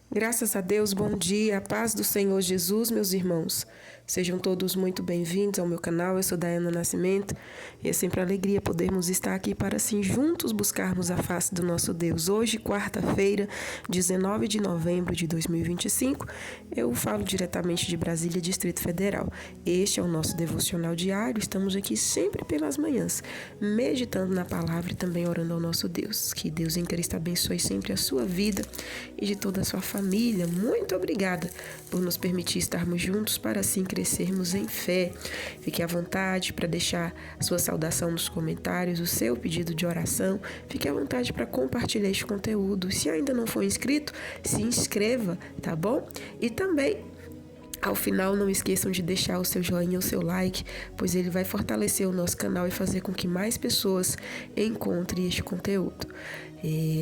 Graças a Deus, bom dia, a paz do Senhor Jesus, meus irmãos. Sejam todos muito bem-vindos ao meu canal, eu sou Daiana Nascimento e é sempre alegria podermos estar aqui para assim juntos buscarmos a face do nosso Deus. Hoje, quarta-feira, 19 de novembro de 2025, eu falo diretamente de Brasília, Distrito Federal. Este é o nosso devocional diário, estamos aqui sempre pelas manhãs, meditando na palavra e também orando ao nosso Deus. Que Deus em Cristo abençoe sempre a sua vida e de toda a sua família. Muito obrigada por nos permitir estarmos juntos para assim crescermos em fé. Fique à vontade para deixar a sua saudação nos comentários, o seu pedido de oração. Fique à vontade para compartilhar este conteúdo. Se ainda não for inscrito, se inscreva, tá bom? E também, ao final, não esqueçam de deixar o seu joinha, o seu like, pois ele vai fortalecer o nosso canal e fazer com que mais pessoas encontrem este conteúdo.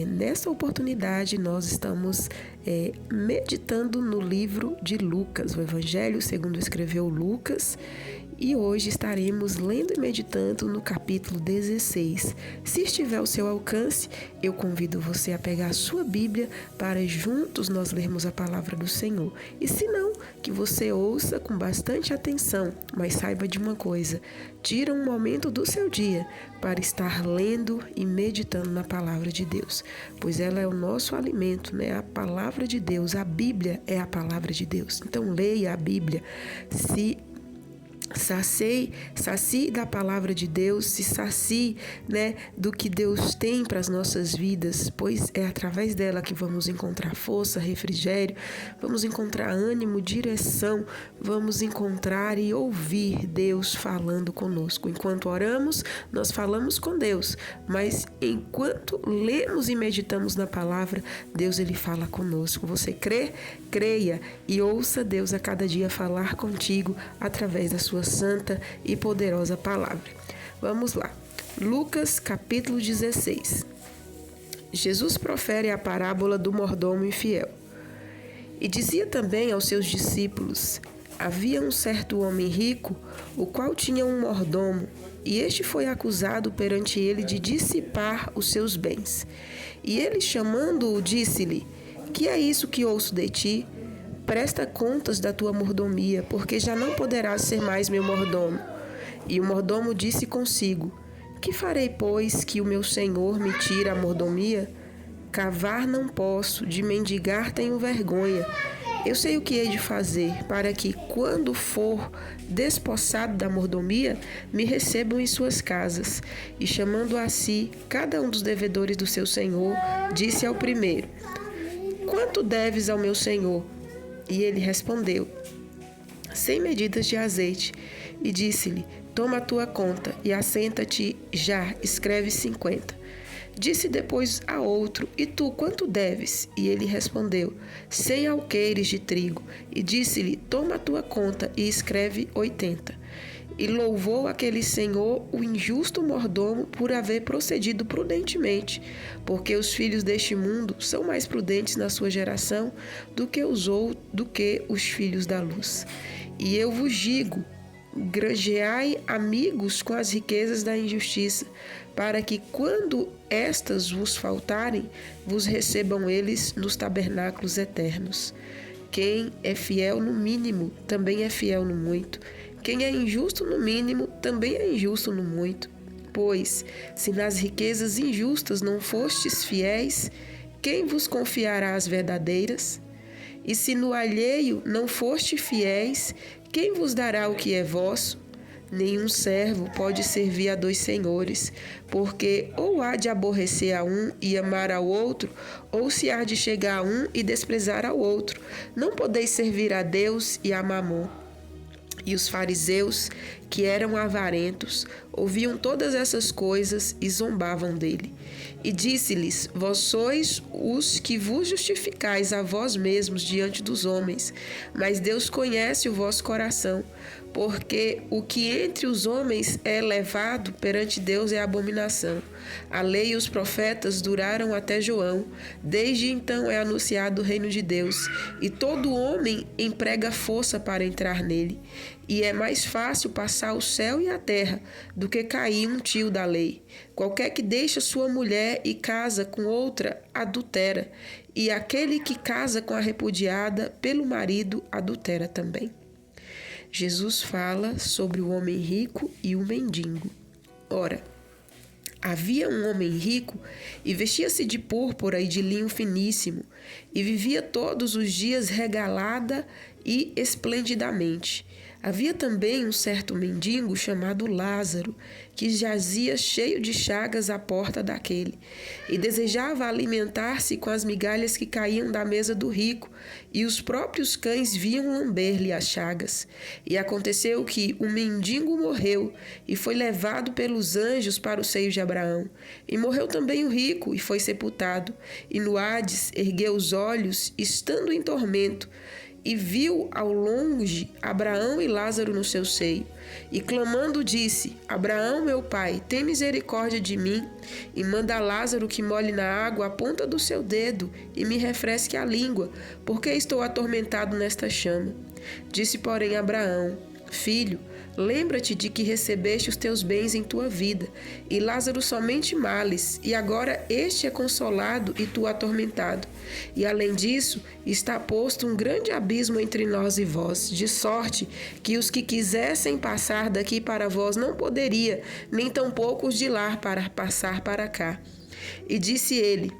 Nessa oportunidade, nós estamos meditando no livro de Lucas, o Evangelho segundo escreveu Lucas, e hoje estaremos lendo e meditando no capítulo 16. Se estiver ao seu alcance, eu convido você a pegar a sua Bíblia para juntos nós lermos a palavra do Senhor. E se não, que você ouça com bastante atenção, mas saiba de uma coisa: tira um momento do seu dia para estar lendo e meditando na palavra de Deus, pois ela é o nosso alimento, né? A palavra de Deus, a Bíblia é a palavra de Deus. Então leia a Bíblia, se sacie da palavra de Deus, se sacie, né, do que Deus tem para as nossas vidas, pois é através dela que vamos encontrar força, refrigério, vamos encontrar ânimo, direção, vamos encontrar e ouvir Deus falando conosco. Enquanto oramos, nós falamos com Deus, mas enquanto lemos e meditamos na palavra, Deus ele fala conosco. Você crê? Creia e ouça Deus a cada dia falar contigo através da sua santa e poderosa palavra. Vamos lá. Lucas capítulo 16. Jesus profere a parábola do mordomo infiel. E dizia também aos seus discípulos: havia um certo homem rico, o qual tinha um mordomo, e este foi acusado perante ele de dissipar os seus bens. E ele, chamando-o, disse-lhe: que é isso que ouço de ti? Presta contas da tua mordomia, porque já não poderás ser mais meu mordomo. E o mordomo disse consigo: que farei, pois, que o meu senhor me tira a mordomia? Cavar não posso, de mendigar tenho vergonha. Eu sei o que hei de fazer, para que, quando for despossado da mordomia, me recebam em suas casas. E chamando a si cada um dos devedores do seu senhor, disse ao primeiro: quanto deves ao meu senhor? E ele respondeu: 100 medidas de azeite. E disse-lhe: toma a tua conta e assenta-te já, escreve 50. Disse depois a outro: e tu quanto deves? E ele respondeu: 100 alqueires de trigo. E disse-lhe: toma a tua conta e escreve 80. E louvou aquele senhor o injusto mordomo por haver procedido prudentemente, porque os filhos deste mundo são mais prudentes na sua geração do que os filhos da luz. E eu vos digo: granjeai amigos com as riquezas da injustiça, para que, quando estas vos faltarem, vos recebam eles nos tabernáculos eternos. Quem é fiel no mínimo, também é fiel no muito. Quem é injusto no mínimo, também é injusto no muito. Pois, se nas riquezas injustas não fostes fiéis, quem vos confiará as verdadeiras? E se no alheio não fostes fiéis, quem vos dará o que é vosso? Nenhum servo pode servir a dois senhores, porque ou há de aborrecer a um e amar ao outro, ou se há de chegar a um e desprezar ao outro. Não podeis servir a Deus e a Mamon. E os fariseus, que eram avarentos, ouviam todas essas coisas e zombavam dele. E disse-lhes: vós sois os que vos justificais a vós mesmos diante dos homens, mas Deus conhece o vosso coração, porque o que entre os homens é elevado perante Deus é abominação. A lei e os profetas duraram até João. Desde então é anunciado o reino de Deus, e todo homem emprega força para entrar nele. E é mais fácil passar o céu e a terra do que cair um tio da lei. Qualquer que deixa sua mulher e casa com outra, adultera, e aquele que casa com a repudiada pelo marido, adultera também. Jesus fala sobre o homem rico e o mendigo. Ora, havia um homem rico e vestia-se de púrpura e de linho finíssimo, e vivia todos os dias regalada e esplendidamente. Havia também um certo mendigo chamado Lázaro, que jazia cheio de chagas à porta daquele, e desejava alimentar-se com as migalhas que caíam da mesa do rico, e os próprios cães vinham lamber-lhe as chagas. E aconteceu que o mendigo morreu, e foi levado pelos anjos para o seio de Abraão. E morreu também o rico, e foi sepultado, e no Hades ergueu os olhos, estando em tormento, e viu ao longe Abraão e Lázaro no seu seio. E clamando disse: Abraão, meu pai, tem misericórdia de mim, e manda Lázaro que molhe na água a ponta do seu dedo e me refresque a língua, porque estou atormentado nesta chama. Disse, porém, Abraão: Filho, lembra-te de que recebeste os teus bens em tua vida, e Lázaro somente males, e agora este é consolado e tu atormentado. E além disso, está posto um grande abismo entre nós e vós, de sorte que os que quisessem passar daqui para vós não poderia, nem tampouco os de lá para passar para cá. E disse ele: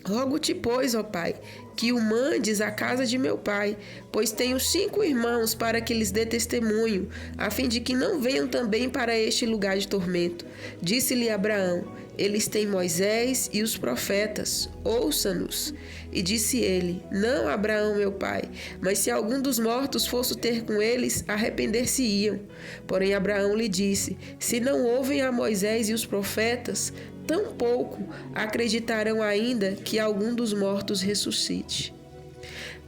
Rogo-te, pois, ó Pai, que o mandes à casa de meu pai, pois tenho 5 irmãos, para que lhes dê testemunho, a fim de que não venham também para este lugar de tormento. Disse-lhe Abraão: Eles têm Moisés e os profetas, ouça-nos. E disse ele: Não, Abraão, meu pai, mas se algum dos mortos fosse ter com eles, arrepender-se-iam. Porém Abraão lhe disse: Se não ouvem a Moisés e os profetas, tampouco acreditarão ainda que algum dos mortos ressuscite.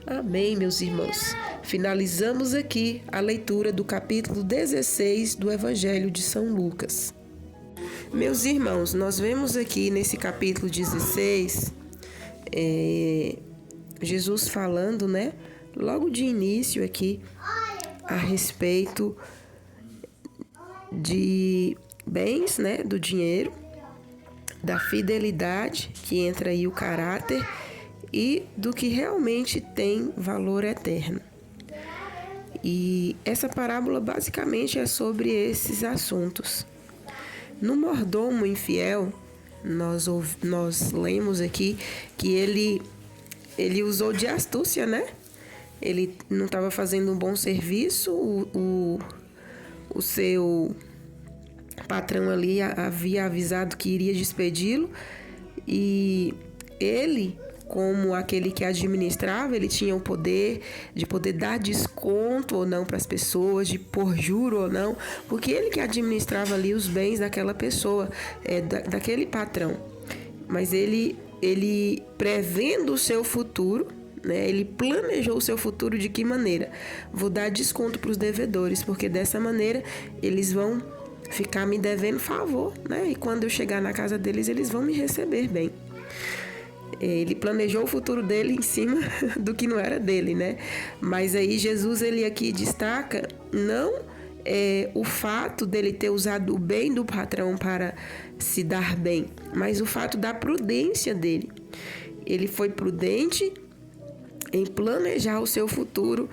Amém, meus irmãos. Finalizamos aqui a leitura do capítulo 16 do Evangelho de São Lucas. Meus irmãos, nós vemos aqui nesse capítulo 16, Jesus falando, logo de início aqui, a respeito de bens, do dinheiro, da fidelidade, que entra aí o caráter, e do que realmente tem valor eterno. E essa parábola basicamente é sobre esses assuntos. No mordomo infiel, nós lemos aqui que ele usou de astúcia, Ele não estava fazendo um bom serviço, o seu patrão ali havia avisado que iria despedi-lo, e ele, como aquele que administrava, ele tinha o poder de poder dar desconto ou não para as pessoas, de pôr juro ou não, porque ele que administrava ali os bens daquela pessoa, daquele patrão. Mas ele prevendo o seu futuro, ele planejou o seu futuro de que maneira? Vou dar desconto para os devedores, porque dessa maneira eles vão ficar me devendo favor, e quando eu chegar na casa deles, eles vão me receber bem. Ele planejou o futuro dele em cima do que não era dele, Mas aí Jesus, ele aqui destaca não o fato dele ter usado o bem do patrão para se dar bem, mas o fato da prudência dele. Ele foi prudente em planejar o seu futuro,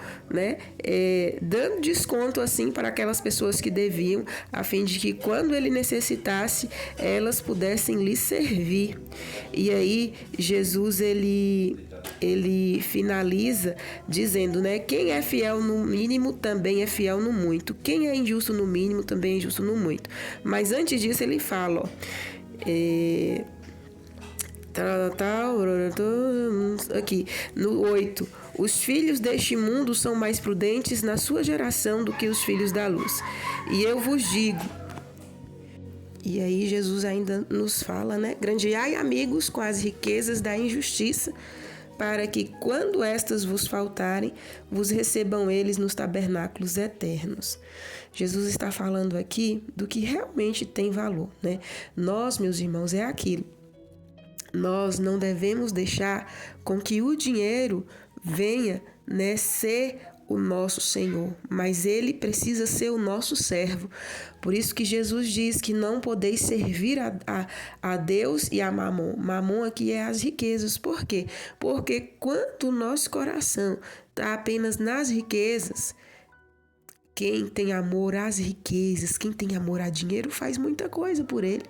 dando desconto assim para aquelas pessoas que deviam, a fim de que quando ele necessitasse, elas pudessem lhe servir. E aí Jesus ele finaliza dizendo, quem é fiel no mínimo também é fiel no muito. Quem é injusto no mínimo também é injusto no muito. Mas antes disso ele fala, aqui no 8, os filhos deste mundo são mais prudentes na sua geração do que os filhos da luz. E eu vos digo, e aí Jesus ainda nos fala, grandeai amigos com as riquezas da injustiça, para que, quando estas vos faltarem, vos recebam eles nos tabernáculos eternos. Jesus está falando aqui do que realmente tem valor, né? Nós, meus irmãos, é aquilo. Nós não devemos deixar com que o dinheiro venha, né, ser o nosso Senhor, mas ele precisa ser o nosso servo. Por isso que Jesus diz que não podeis servir a Deus e a Mamon. Mamon aqui é as riquezas. Por quê? Porque quando o nosso coração está apenas nas riquezas, quem tem amor às riquezas, quem tem amor a dinheiro, faz muita coisa por ele,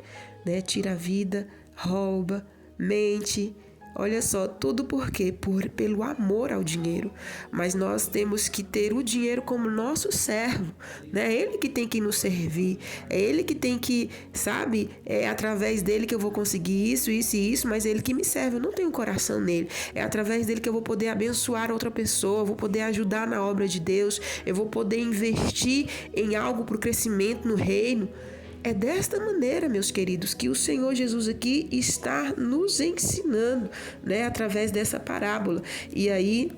né? Tira a vida, rouba, mente. Olha só, tudo por quê? Pelo amor ao dinheiro. Mas nós temos que ter o dinheiro como nosso servo, né? É ele que tem que nos servir. É ele que tem que, sabe? É através dele que eu vou conseguir isso, isso e isso, mas é ele que me serve. Eu não tenho coração nele. É através dele que eu vou poder abençoar outra pessoa, eu vou poder ajudar na obra de Deus, eu vou poder investir em algo para o crescimento no reino. É desta maneira, meus queridos, que o Senhor Jesus aqui está nos ensinando, né, através dessa parábola. E aí,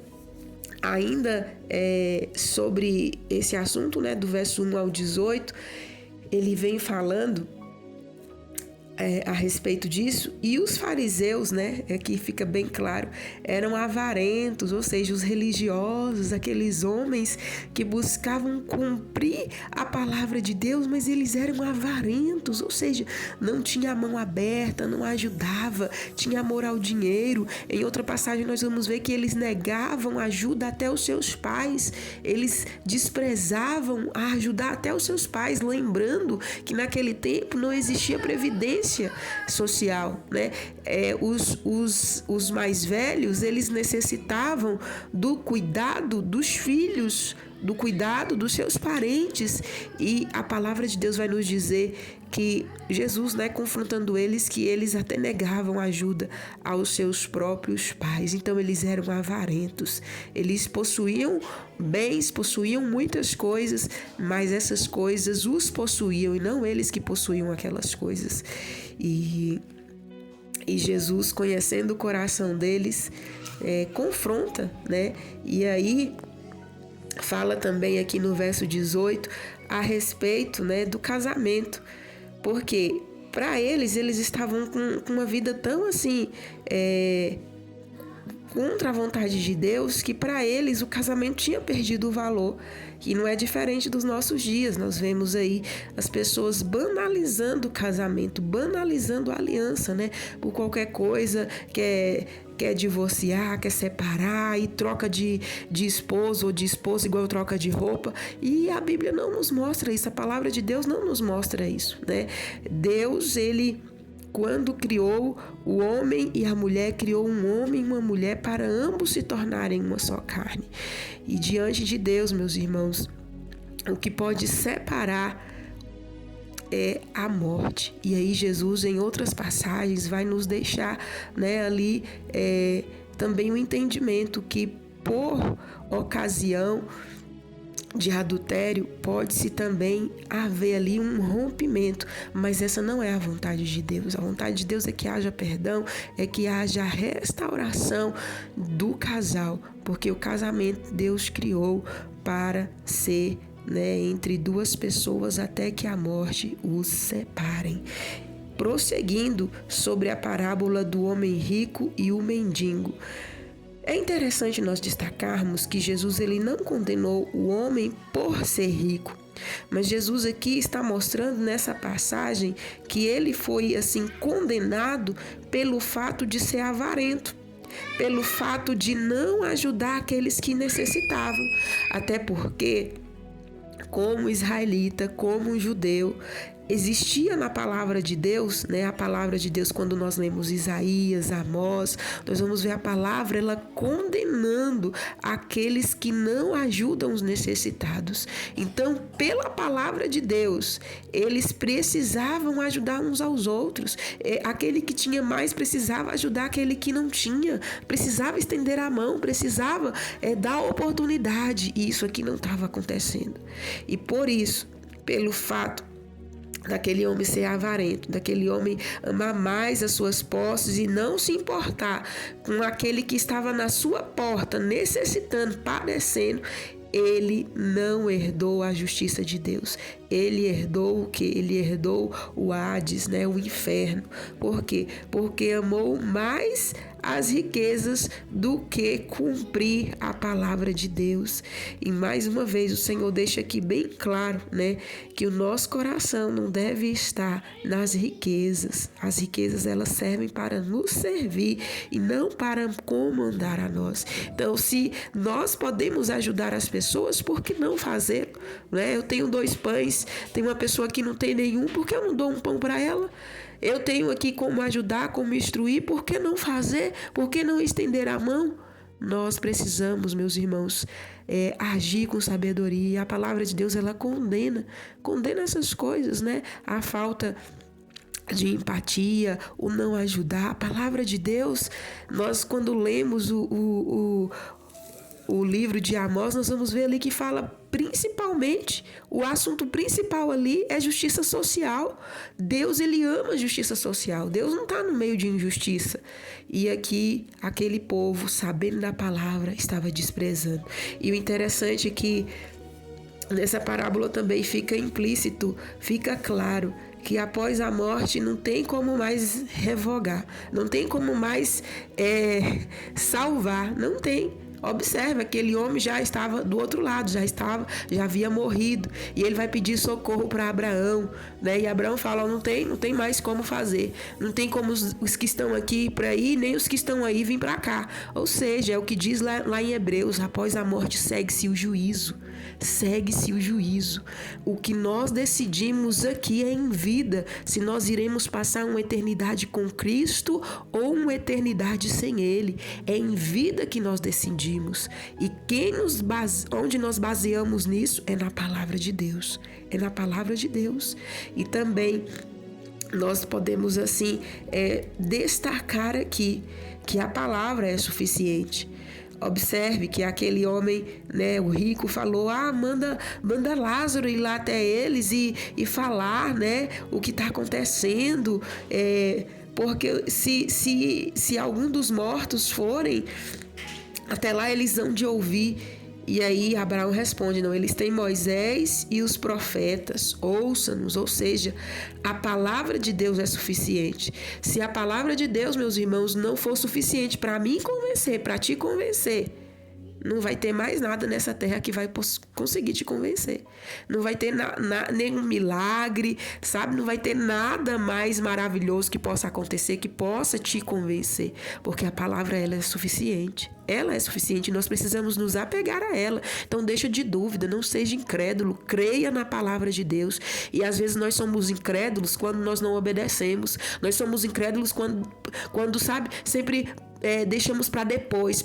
ainda sobre esse assunto, né, do verso 1 ao 18, ele vem falando a respeito disso, e os fariseus, né, aqui fica bem claro, eram avarentos, ou seja, os religiosos, aqueles homens que buscavam cumprir a palavra de Deus, mas eles eram avarentos, ou seja, não tinha a mão aberta, não ajudava, tinha amor ao dinheiro. Em outra passagem nós vamos ver que eles negavam ajuda até aos seus pais, eles desprezavam a ajudar até os seus pais, lembrando que naquele tempo não existia previdência social, né? Os mais velhos, eles necessitavam do cuidado dos filhos, do cuidado dos seus parentes, e a palavra de Deus vai nos dizer que Jesus, né, confrontando eles, que eles até negavam ajuda aos seus próprios pais. Então eles eram avarentos, eles possuíam bens, possuíam muitas coisas, mas essas coisas os possuíam e não eles que possuíam aquelas coisas. E Jesus, conhecendo o coração deles, confronta, né? E aí fala também aqui no verso 18 a respeito, né, do casamento, porque para eles estavam com uma vida tão assim, contra a vontade de Deus, que para eles o casamento tinha perdido o valor. E não é diferente dos nossos dias. Nós vemos aí as pessoas banalizando o casamento, banalizando a aliança, né? Por qualquer coisa, quer divorciar, quer separar e troca de esposo ou de esposa igual troca de roupa. E a Bíblia não nos mostra isso, a palavra de Deus não nos mostra isso, né? Deus, ele, quando criou o homem e a mulher, criou um homem e uma mulher para ambos se tornarem uma só carne. E diante de Deus, meus irmãos, o que pode separar é a morte. E aí Jesus, em outras passagens, vai nos deixar, né, ali também o entendimento que por ocasião de adultério pode-se também haver ali um rompimento, mas essa não é a vontade de Deus. A vontade de Deus é que haja perdão, é que haja restauração do casal, porque o casamento Deus criou para ser, né, entre duas pessoas até que a morte os separem. Prosseguindo sobre a parábola do homem rico e o mendigo. É interessante nós destacarmos que Jesus, ele não condenou o homem por ser rico, mas Jesus aqui está mostrando nessa passagem que ele foi assim condenado pelo fato de ser avarento, pelo fato de não ajudar aqueles que necessitavam, até porque, como israelita, como judeu, existia na palavra de Deus, né? A palavra de Deus, quando nós lemos Isaías, Amós, nós vamos ver a palavra, ela condenando aqueles que não ajudam os necessitados. Então, pela palavra de Deus, eles precisavam ajudar uns aos outros. Aquele que tinha mais precisava ajudar aquele que não tinha, precisava estender a mão, precisava dar oportunidade, e isso aqui não estava acontecendo. E por isso, pelo fato daquele homem ser avarento, daquele homem amar mais as suas posses e não se importar com aquele que estava na sua porta, necessitando, padecendo. Ele não herdou a justiça de Deus. Ele herdou o quê? Ele herdou o Hades, né? O inferno. Por quê? Porque amou mais as riquezas do que cumprir a palavra de Deus. E mais uma vez o Senhor deixa aqui bem claro, né, que o nosso coração não deve estar nas riquezas. As riquezas, elas servem para nos servir e não para comandar a nós. Então, se nós podemos ajudar as pessoas, por que não fazer? Né? Eu tenho 2 pães, tem uma pessoa que não tem nenhum, por que eu não dou um pão para ela? Eu tenho aqui como ajudar, como instruir, por que não fazer? Por que não estender a mão? Nós precisamos, meus irmãos, agir com sabedoria. A palavra de Deus, ela condena essas coisas, né? A falta de empatia, o não ajudar. A palavra de Deus, nós quando lemos o livro de Amós, nós vamos ver ali que fala principalmente, o assunto principal ali é justiça social. Deus, ele ama a justiça social. Deus não está no meio de injustiça. E aqui, aquele povo, sabendo da palavra, estava desprezando. E o interessante é que nessa parábola também fica implícito, fica claro que após a morte não tem como mais revogar, não tem como mais salvar, não tem. Observa, aquele homem já estava do outro lado, já havia morrido, e ele vai pedir socorro para Abraão, né? E Abraão fala: não tem mais como fazer, não tem como os que estão aqui para ir, nem os que estão aí vir para cá. Ou seja, é o que diz lá em Hebreus: após a morte segue-se o juízo. Segue-se o juízo. O que nós decidimos aqui é em vida, se nós iremos passar uma eternidade com Cristo ou uma eternidade sem Ele. É em vida que nós decidimos. E onde nós baseamos nisso é na palavra de Deus. É na palavra de Deus. E também nós podemos assim destacar aqui que a palavra é suficiente. Observe que aquele homem, né, o rico, falou: manda Lázaro ir lá até eles e falar, né, o que está acontecendo, porque se algum dos mortos forem até lá, eles vão de ouvir. E aí Abraão responde: não, eles têm Moisés e os profetas, ouça-nos. Ou seja, a palavra de Deus é suficiente. Se a palavra de Deus, meus irmãos, não for suficiente para mim convencer, para te convencer, não vai ter mais nada nessa terra que vai conseguir te convencer. Não vai ter nenhum milagre, sabe? Não vai ter nada mais maravilhoso que possa acontecer, que possa te convencer. Porque a palavra, ela é suficiente. Ela é suficiente, nós precisamos nos apegar a ela. Então deixa de dúvida, não seja incrédulo, creia na palavra de Deus. E às vezes nós somos incrédulos quando nós não obedecemos. Nós somos incrédulos quando sabe, sempre deixamos para depois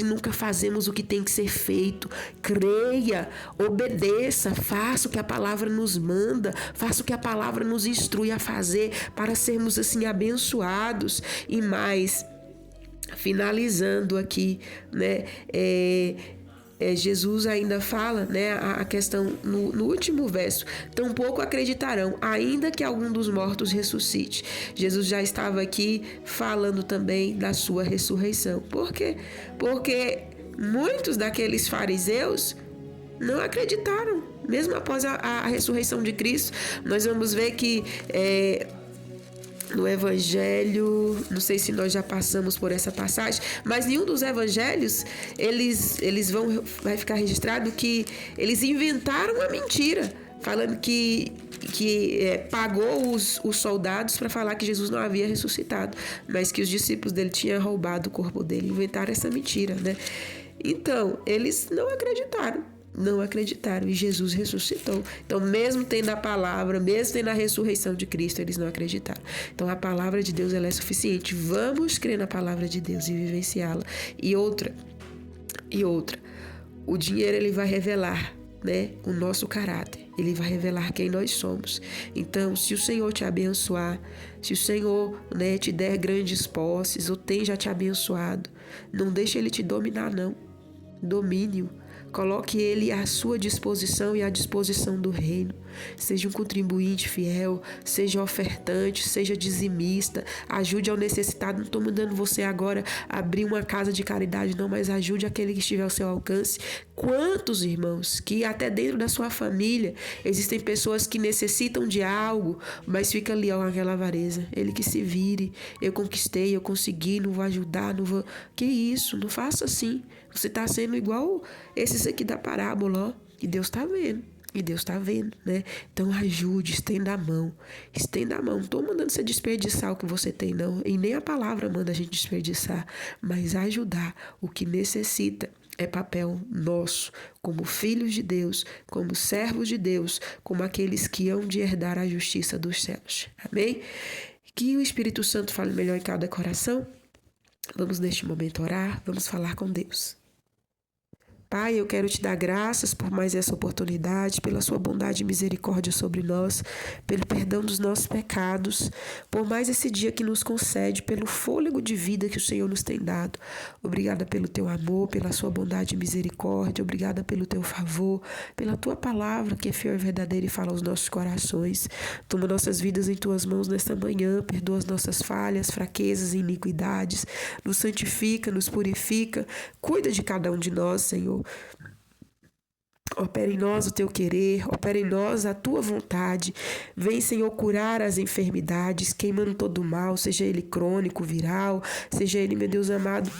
e nunca fazemos o que tem que ser feito. Creia, obedeça, faça o que a palavra nos manda, faça o que a palavra nos instrui a fazer para sermos assim abençoados. E mais, finalizando aqui, né, Jesus ainda fala, né, a questão no último verso: tampouco acreditarão, ainda que algum dos mortos ressuscite. Jesus já estava aqui falando também da sua ressurreição. Por quê? Porque muitos daqueles fariseus não acreditaram, mesmo após a ressurreição de Cristo. Nós vamos ver que no Evangelho, não sei se nós já passamos por essa passagem, mas nenhum dos Evangelhos, vai ficar registrado que eles inventaram uma mentira, falando que pagou os soldados para falar que Jesus não havia ressuscitado, mas que os discípulos dele tinham roubado o corpo dele. Inventaram essa mentira, né? Então, eles não acreditaram e Jesus ressuscitou. Então, mesmo tendo a palavra, mesmo tendo a ressurreição de Cristo, eles não acreditaram. Então, a palavra de Deus, ela é suficiente. Vamos crer na palavra de Deus e vivenciá-la. E outra, o dinheiro, ele vai revelar, né, o nosso caráter. Ele vai revelar quem nós somos. Então, se o Senhor te abençoar, se o Senhor, né, te der grandes posses, ou tem já te abençoado, não deixe ele te dominar, não. Domínio. Coloque ele à sua disposição e à disposição do reino. Seja um contribuinte fiel, seja ofertante, seja dizimista, ajude ao necessitado. Não estou mandando você agora abrir uma casa de caridade, não, mas ajude aquele que estiver ao seu alcance. Quantos irmãos que até dentro da sua família existem pessoas que necessitam de algo, mas fica ali ó, aquela avareza. Ele que se vire, eu conquistei, eu consegui, não vou ajudar, não vou... Que isso, não faça assim. Você está sendo igual esses aqui da parábola, ó, e Deus está vendo. E Deus está vendo, né? Então ajude, estenda a mão. Estenda a mão. Não estou mandando você desperdiçar o que você tem, não. E nem a palavra manda a gente desperdiçar. Mas ajudar o que necessita. É papel nosso, como filhos de Deus, como servos de Deus, como aqueles que hão de herdar a justiça dos céus. Amém? Que o Espírito Santo fale melhor em cada coração. Vamos neste momento orar, vamos falar com Deus. Pai, eu quero te dar graças por mais essa oportunidade, pela sua bondade e misericórdia sobre nós, pelo perdão dos nossos pecados, por mais esse dia que nos concede, pelo fôlego de vida que o Senhor nos tem dado. Obrigada pelo teu amor, pela sua bondade e misericórdia, obrigada pelo teu favor, pela tua palavra que é fiel e verdadeira e fala aos nossos corações. Toma nossas vidas em tuas mãos nesta manhã, perdoa as nossas falhas, fraquezas e iniquidades, nos santifica, nos purifica, cuida de cada um de nós, Senhor. Opera em nós o teu querer, opera em nós a tua vontade. Vem, Senhor, curar as enfermidades, queimando todo o mal, seja ele crônico, viral, seja ele, meu Deus amado,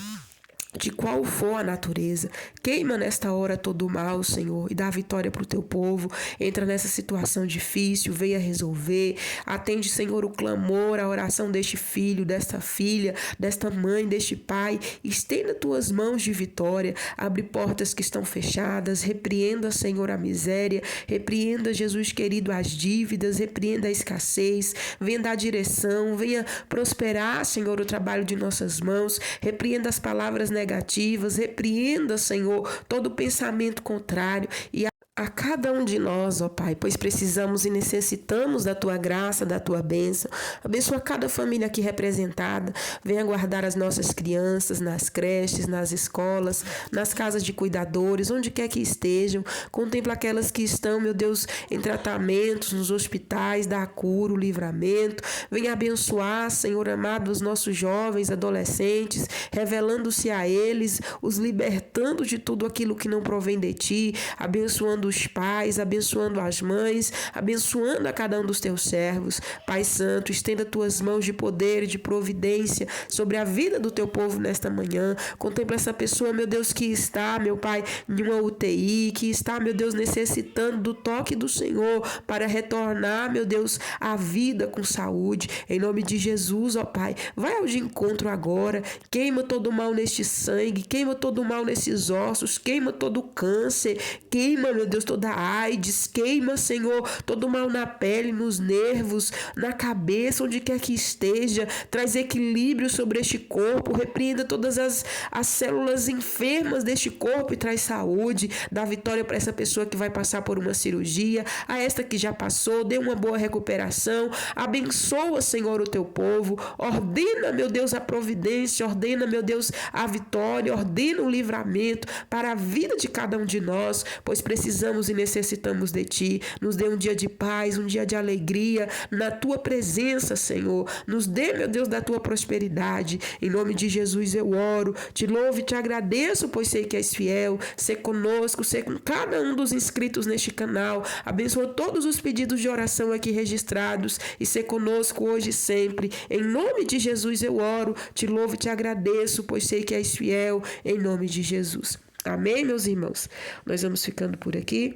de qual for a natureza. Queima nesta hora todo o mal, Senhor, e dá vitória para o teu povo. Entra nessa situação difícil, venha resolver. Atende, Senhor, o clamor, a oração deste filho, desta filha, desta mãe, deste pai. Estenda tuas mãos de vitória. Abre portas que estão fechadas. Repreenda, Senhor, a miséria. Repreenda, Jesus querido, as dívidas. Repreenda a escassez. Venha dar direção. Venha prosperar, Senhor, o trabalho de nossas mãos. Repreenda as palavras negativas, repreenda, Senhor, todo pensamento contrário e a cada um de nós, ó Pai, pois precisamos e necessitamos da Tua graça, da Tua bênção. Abençoa cada família aqui representada. Venha guardar as nossas crianças nas creches, nas escolas, nas casas de cuidadores, onde quer que estejam. Contempla aquelas que estão, meu Deus, em tratamentos, nos hospitais, dá a cura, o livramento. Venha abençoar, Senhor amado, os nossos jovens, adolescentes, revelando-se a eles, os libertando de tudo aquilo que não provém de Ti, abençoando os pais, abençoando as mães, abençoando a cada um dos teus servos. Pai Santo, estenda tuas mãos de poder e de providência sobre a vida do teu povo nesta manhã. Contempla essa pessoa, meu Deus, que está, meu Pai, em uma UTI, que está, meu Deus, necessitando do toque do Senhor para retornar, meu Deus, à vida com saúde. Em nome de Jesus, ó Pai, vai ao de encontro agora, queima todo o mal neste sangue, queima todo o mal nesses ossos, queima todo o câncer, queima, meu Deus, toda a AIDS, queima, Senhor, todo o mal na pele, nos nervos, na cabeça, onde quer que esteja, traz equilíbrio sobre este corpo, repreenda todas as células enfermas deste corpo e traz saúde, dá vitória para essa pessoa que vai passar por uma cirurgia, a esta que já passou, dê uma boa recuperação, abençoa, Senhor, o teu povo, ordena, meu Deus, a providência, ordena, meu Deus, a vitória, ordena o livramento para a vida de cada um de nós, pois precisamos e necessitamos de Ti. Nos dê um dia de paz, um dia de alegria na Tua presença, Senhor. Nos dê, meu Deus, da Tua prosperidade. Em nome de Jesus eu oro, te louvo e te agradeço, pois sei que és fiel. Sê conosco, sê com cada um dos inscritos neste canal. Abençoa todos os pedidos de oração aqui registrados e sê conosco hoje e sempre. Em nome de Jesus eu oro, te louvo e te agradeço, pois sei que és fiel. Em nome de Jesus. Amém, meus irmãos? Nós vamos ficando por aqui.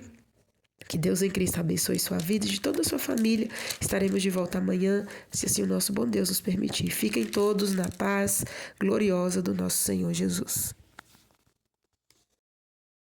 Que Deus em Cristo abençoe sua vida e de toda a sua família. Estaremos de volta amanhã, se assim o nosso bom Deus nos permitir. Fiquem todos na paz gloriosa do nosso Senhor Jesus.